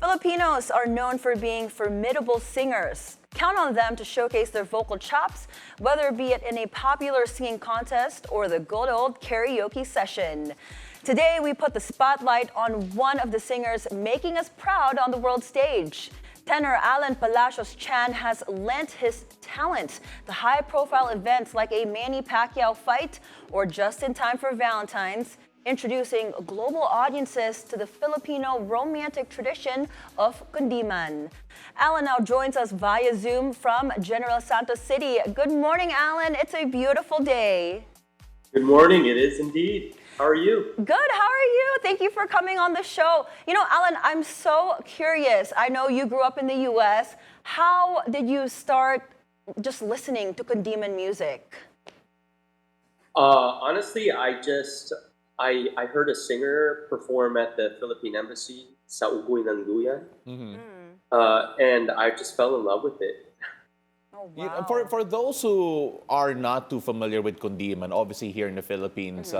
Filipinos are known for being formidable singers. Count on them to showcase their vocal chops, whether be it in a popular singing contest or the good old karaoke session. Today, we put the spotlight on one of the singers making us proud on the world stage. Tenor Allan Palacios Chan has lent his talent to high-profile events like a Manny Pacquiao fight or Just in Time for Valentine's, introducing global audiences to the Filipino romantic tradition of Kundiman. Allan now joins us via Zoom from General Santos City. Good morning, Allan. It's a beautiful day. Good morning. It is indeed. How are you? Good. How are you? Thank you for coming on the show. You know, Allan, I'm so curious. I know you grew up in the U.S. How did you start just listening to Kundiman music? Honestly, I heard a singer perform at the Philippine Embassy, sa Ugoy ng Duyan, and I just fell in love with it. Oh, Yeah, wow. for those who are not too familiar with Kundiman, obviously here in the Philippines,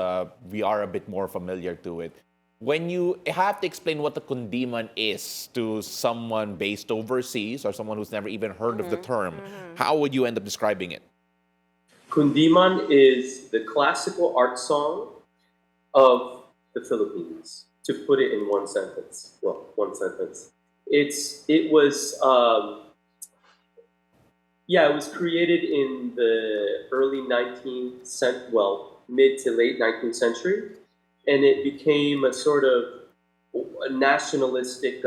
we are a bit more familiar to it. When you have to explain what the Kundiman is to someone based overseas or someone who's never even heard of the term, how would you end up describing it? Kundiman is the classical art song of the Philippines. To put it in one sentence, one sentence. It was it was created in the early 19th century, mid to late 19th century, and it became a sort of a nationalistic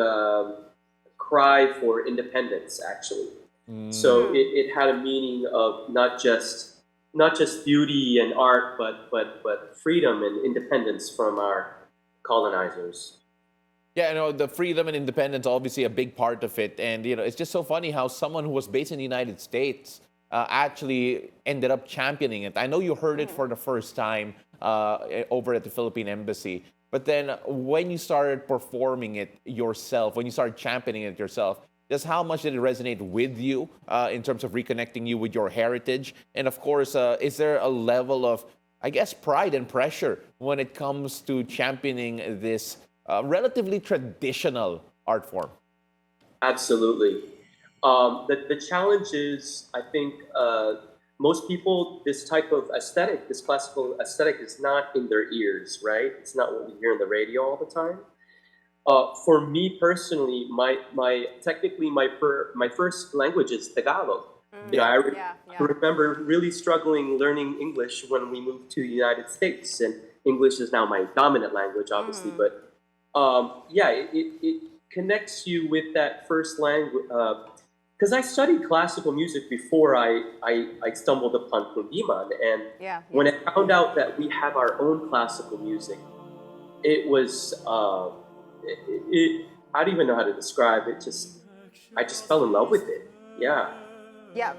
cry for independence, actually. So it had a meaning of not just beauty and art, but freedom and independence from our colonizers. Yeah, the freedom and independence, obviously a big part of it. And, it's just so funny how someone who was based in the United States actually ended up championing it. I know you heard it for the first time over at the Philippine Embassy. But then when you started performing it yourself, when you started championing it yourself, just how much did it resonate with you in terms of reconnecting you with your heritage? And of course, is there a level of, I guess, pride and pressure when it comes to championing this relatively traditional art form? Absolutely. The challenge is, I think, most people, this type of aesthetic, this classical aesthetic, is not in their ears, right? It's not what we hear on the radio all the time. For me personally, technically my first language is Tagalog. I remember really struggling learning English when we moved to the United States, and English is now my dominant language, obviously. But it connects you with that first language. Because I studied classical music before I stumbled upon Kundiman, and when I found out that we have our own classical music, it was I don't even know how to describe it. I just fell in love with it. Yeah. Yeah,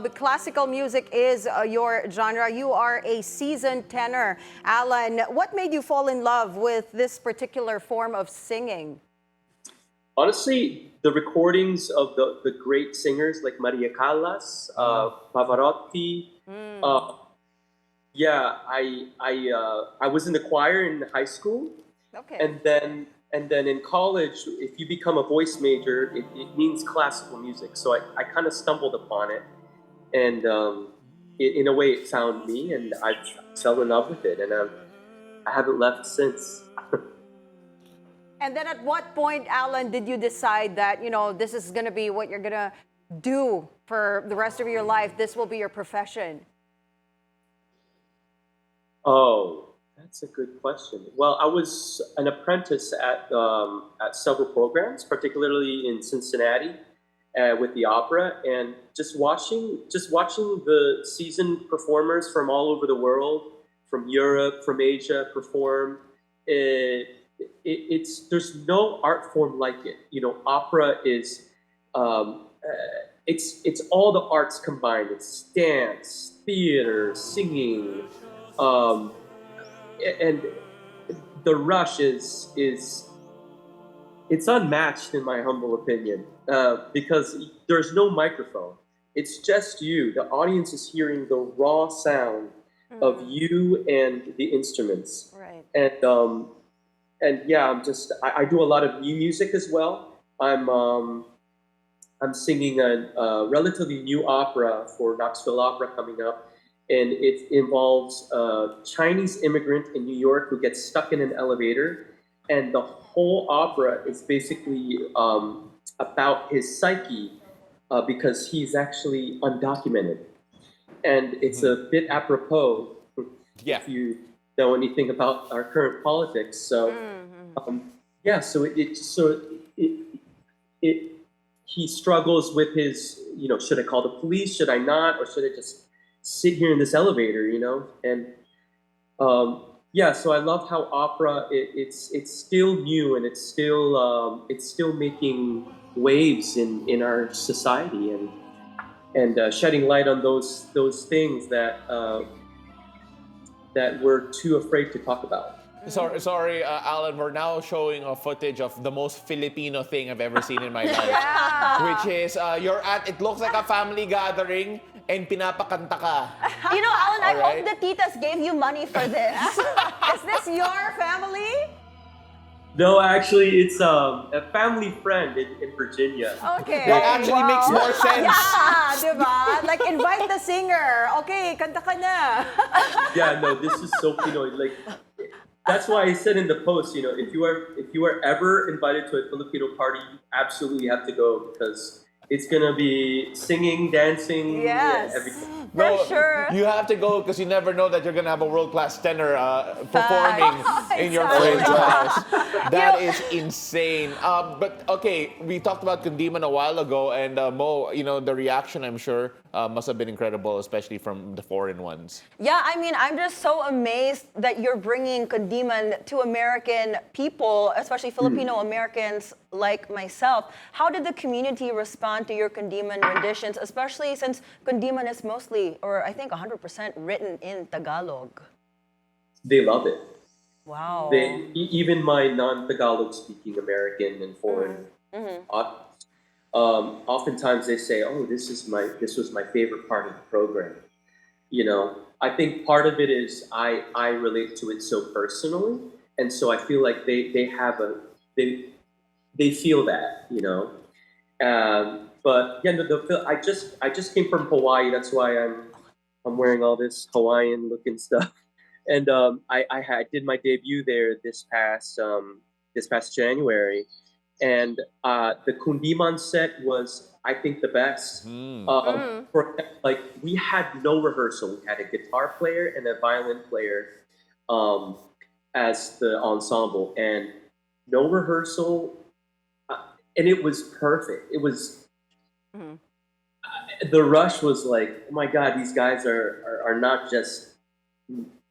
the classical music is your genre. You are a seasoned tenor. Allan, what made you fall in love with this particular form of singing? Honestly, the recordings of the great singers like Maria Callas, Pavarotti. I was in the choir in high school. Okay. And then in college, if you become a voice major, it means classical music. So I kind of stumbled upon it, and in a way, it found me, and I fell in love with it, and I haven't left since. And then at what point, Allan, did you decide that, this is going to be what you're going to do for the rest of your life? This will be your profession? Oh, that's a good question. Well, I was an apprentice at several programs, particularly in Cincinnati with the opera, and just watching the seasoned performers from all over the world, from Europe, from Asia, perform. There's no art form like it. Opera is it's all the arts combined. It's dance, theater, singing. And the rush is it's unmatched in my humble opinion because there's no microphone. It's just you. The audience is hearing the raw sound of you and the instruments. Right. and yeah, I do a lot of new music as well. I'm singing a relatively new opera for Knoxville Opera coming up, and it involves a Chinese immigrant in New York who gets stuck in an elevator, and the whole opera is basically about his psyche because he's actually undocumented, and it's a bit apropos Yeah. if you know anything about our current politics. So yeah, so it he struggles with his, should I call the police? Should I not? Or should I just sit here in this elevator, And yeah, so I love how opera, it's still new and it's still making waves in our society and shedding light on those things that we're too afraid to talk about. Sorry, Alan, we're now showing a footage of the most Filipino thing I've ever seen in my life. Which is, it looks like a family gathering and pinapakanta ka. Alan, I Alright. hope the titas gave you money for this. Is this your family? No, actually, it's a family friend in Virginia. Okay. That actually makes more sense. Yeah, diba? Like, invite the singer. Okay, kanta ka na. Yeah, no, this is so Pinoy. Like, that's why I said in the post, if you are ever invited to a Filipino party, you absolutely have to go because it's gonna be singing, dancing, Yes. everything. No, For sure. You have to go because you never know that you're going to have a world-class tenor performing in your friend's house. That is insane. But okay, we talked about Kundiman a while ago, and Mo, the reaction, I'm sure, must have been incredible, especially from the foreign ones. Yeah, I mean, I'm just so amazed that you're bringing Kundiman to American people, especially Filipino Americans like myself. How did the community respond to your Kundiman renditions, especially since Kundiman is mostly, or I think 100% written in Tagalog? They love it. Wow. Even my non-Tagalog speaking American and foreign audience, oftentimes they say, "Oh, this was my favorite part of the program." I think part of it is I relate to it so personally, and so I feel like they feel that. But yeah, I just came from Hawaii. That's why I'm wearing all this Hawaiian looking stuff. And I did my debut there this past January, and the Kundiman set was, I think, the best. We had no rehearsal. We had a guitar player and a violin player as the ensemble, and no rehearsal, and it was perfect. It was. The rush was like, oh my God, these guys are not just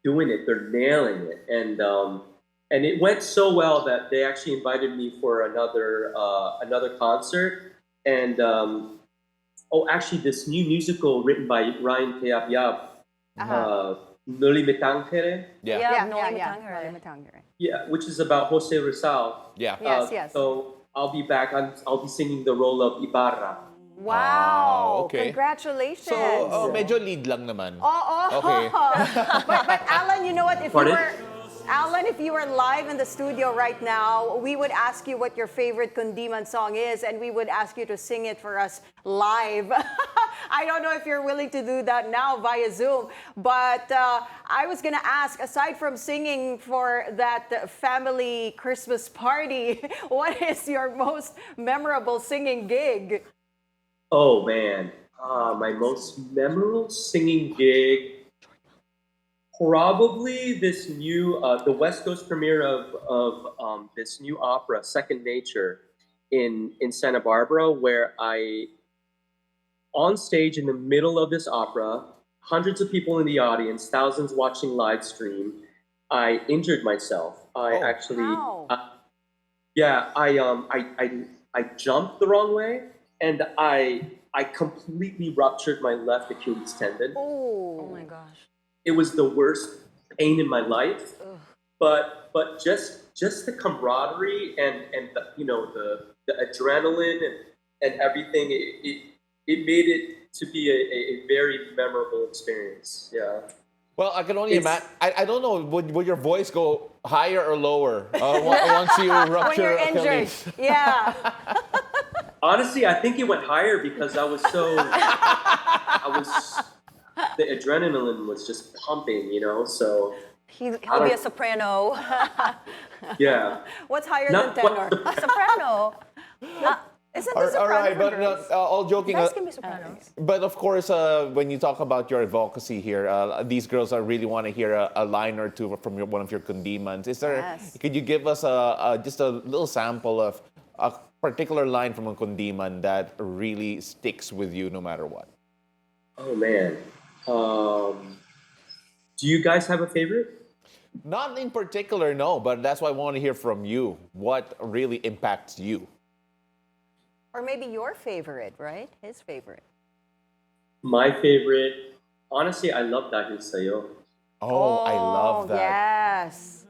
doing it, they're nailing it. And it went so well that they actually invited me for another concert. And actually this new musical written by Ryan Teabyab, Noli Me Tangere. Yeah, which is about Jose Rizal. Yeah. Yes. So I'll be back. I'll be singing the role of Ibarra. Wow. Okay. Congratulations. So, medyo lead lang naman. Okay. but Alan, you know what? Pardon? If you were live in the studio right now, we would ask you what your favorite Kundiman song is, and we would ask you to sing it for us live. I don't know if you're willing to do that now via Zoom, but I was going to ask, aside from singing for that family Christmas party, what is your most memorable singing gig? Oh man, my most memorable singing gig, probably this new, the West Coast premiere of this new opera, Second Nature, in Santa Barbara, where on stage in the middle of this opera, hundreds of people in the audience, thousands watching live stream, I injured myself. I jumped the wrong way. And I completely ruptured my left Achilles tendon. Oh my gosh. It was the worst pain in my life. But just the camaraderie and the adrenaline and everything, it made it to be a very memorable experience. Yeah. Well, I can only It's- imagine. I don't know. Would your voice go higher or lower once you When rupture you're injured. Achilles? Yeah. Honestly, I think it went higher because I was so, the adrenaline was just pumping, you know. So He'll be a soprano. yeah, What's higher not than tenor? quite Soprano. Isn't the soprano All right, for but girls? all joking. Guys can be sopranos. But of course, when you talk about your advocacy here, these girls really want to hear a line or two from one of your Kundimans. Is there? Yes. Could you give us just a little sample of a particular line from a Kundiman that really sticks with you no matter what? Oh man. Do you guys have a favorite? Not in particular, no. But that's why I want to hear from you. What really impacts you? Or maybe your favorite, right? His favorite. My favorite, honestly, I love Dahil Sa'yo. Oh, I love that. Yes.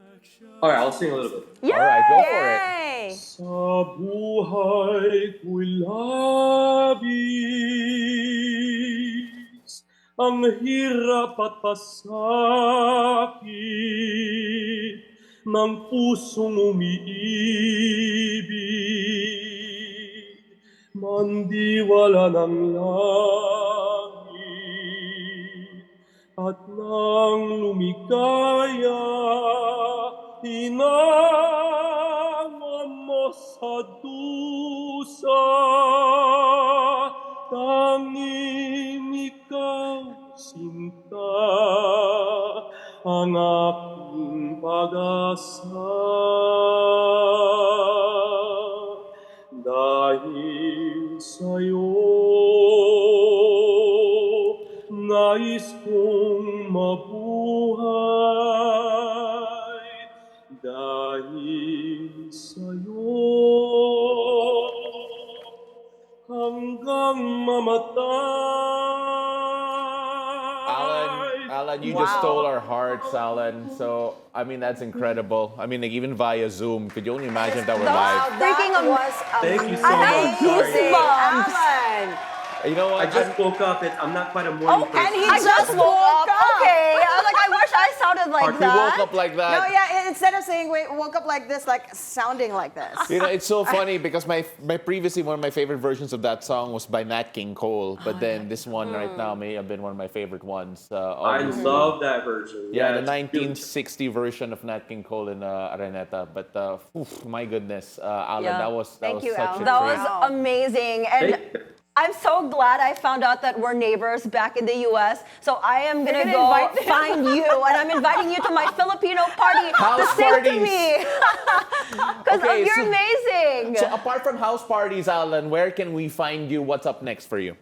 All right, I'll sing a little bit. All right, go for it. Yay! Sa buhay ko'y labis, ang hirap at pasakit ng pusong umiibig. Mandiwala ng langit at nang lumigaya, hinangan mo sa dusa, tanging ikaw, sinta, ang aking pag-asa. Dahil sa'yo, nais kong mabuhay. Dahil sa'yo, hanggang mamatay. Alan, you just stole our hearts, Alan. So, I mean, that's incredible. I mean, like, even via Zoom, could you only imagine if that were live? Freaking was Thank you so I much. Sorry. goosebumps. Alan. You know what? I just woke up. I'm not quite a morning person. and he I just woke up. up. Okay. I was like, I wish I sounded like Mark, we that. woke up like that. No, yeah, instead of saying wait, woke up like this, like sounding like this. You know, it's so funny because my previously one of my favorite versions of that song was by Nat King Cole, but then this one right now may have been one of my favorite ones. I obviously. love that version. Yeah, the it's beautiful. 1960 version of Nat King Cole in Araneta. But my goodness, Alan, Yeah. that was Thank you, such Alan. a That treat. was amazing. And I'm so glad I found out that we're neighbors back in the U.S. So I am going to You're go gonna invite them? find you, and I'm inviting you to my Filipino party House to sing to parties. me. Because Okay, you're so- amazing. So apart from house parties, Alan, where can we find you? What's up next for you?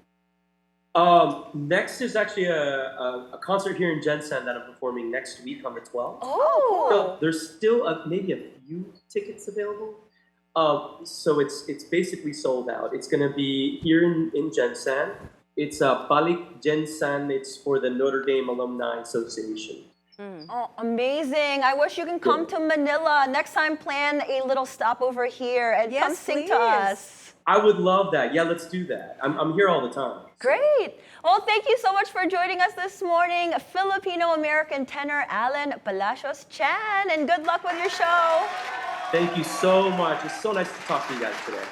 Next is actually a concert here in Gensan that I'm performing next week on the 12th. Oh, So there's still maybe a few tickets available. So it's basically sold out. It's gonna be here in Gensan. It's Balik Gensan. It's for the Notre Dame Alumni Association. Oh, amazing. I wish you can come to Manila. Next time, plan a little stop over here and come Yes, sing to please. us. I would love that. Yeah, let's do that. I'm here all the time. Great. Well, thank you so much for joining us this morning, Filipino-American tenor Allan Palacios Chan, and good luck with your show. Thank you so much. It's so nice to talk to you guys today.